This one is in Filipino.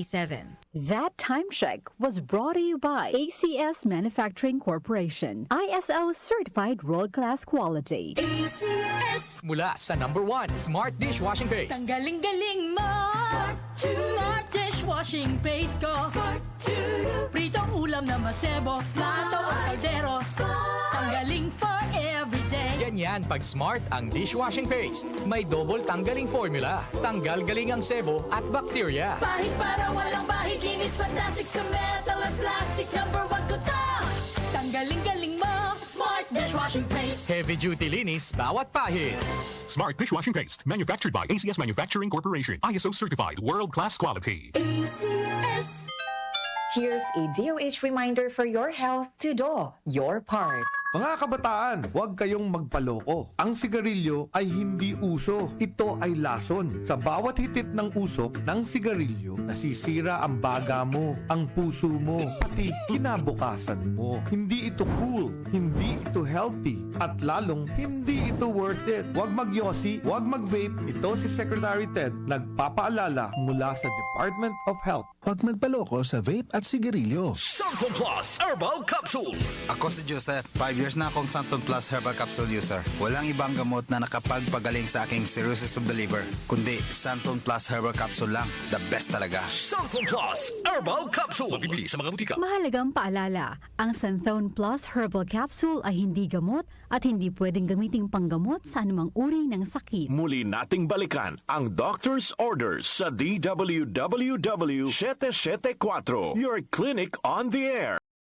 7. That time check was brought to you by ACS Manufacturing Corporation, ISO certified world-class quality. ACS. Mula sa #1 Smart Dishwashing Paste. Ang galing-galing mo. Smart dishwashing paste ko. Pritong ulam na masebo, plato o kaldero. Tanggaling for everyday. Ganyan pag Smart ang dishwashing paste. May double tanggaling formula. Tanggal galing ang sebo at bakterya. Bahid para walang bahid, linis fantastic sa metal at plastic. #1 ko to. Tanggaling-galing mo. Smart dishwashing paste. Heavy duty linis bawat pahid. Smart Dishwashing Paste, manufactured by ACS Manufacturing Corporation, ISO certified, world-class quality. ACS. Here's a DOH reminder for your health to do your part. Mga kabataan, huwag kayong magpaloko. Ang sigarilyo ay hindi uso. Ito ay lason. Sa bawat hitit ng usok ng sigarilyo, nasisira ang baga mo, ang puso mo, pati kinabukasan mo. Hindi ito cool, hindi ito healthy, at lalong hindi ito worth it. Huwag magyosi, huwag mag-vape. Ito si Secretary Ted, nagpapaalala mula sa Department of Health. Huwag magpaloko sa vape at sigarilyo. Santon Plus Herbal Capsule. Ako si Joseph. 5 years na akong Santon Plus Herbal Capsule user. Walang ibang gamot na nakapagpagaling sa aking cirrhosis of the liver, kundi Santon Plus Herbal Capsule lang. The best talaga. Santon Plus Herbal Capsule. Mabibili sa mga butika. Mahalagang paalala, ang Santhone Plus Herbal Capsule ay hindi gamot at hindi pwedeng gamiting panggamot sa anumang uri ng sakit. Muli nating balikan ang doctor's orders sa DWWW 774. Your clinic on the air.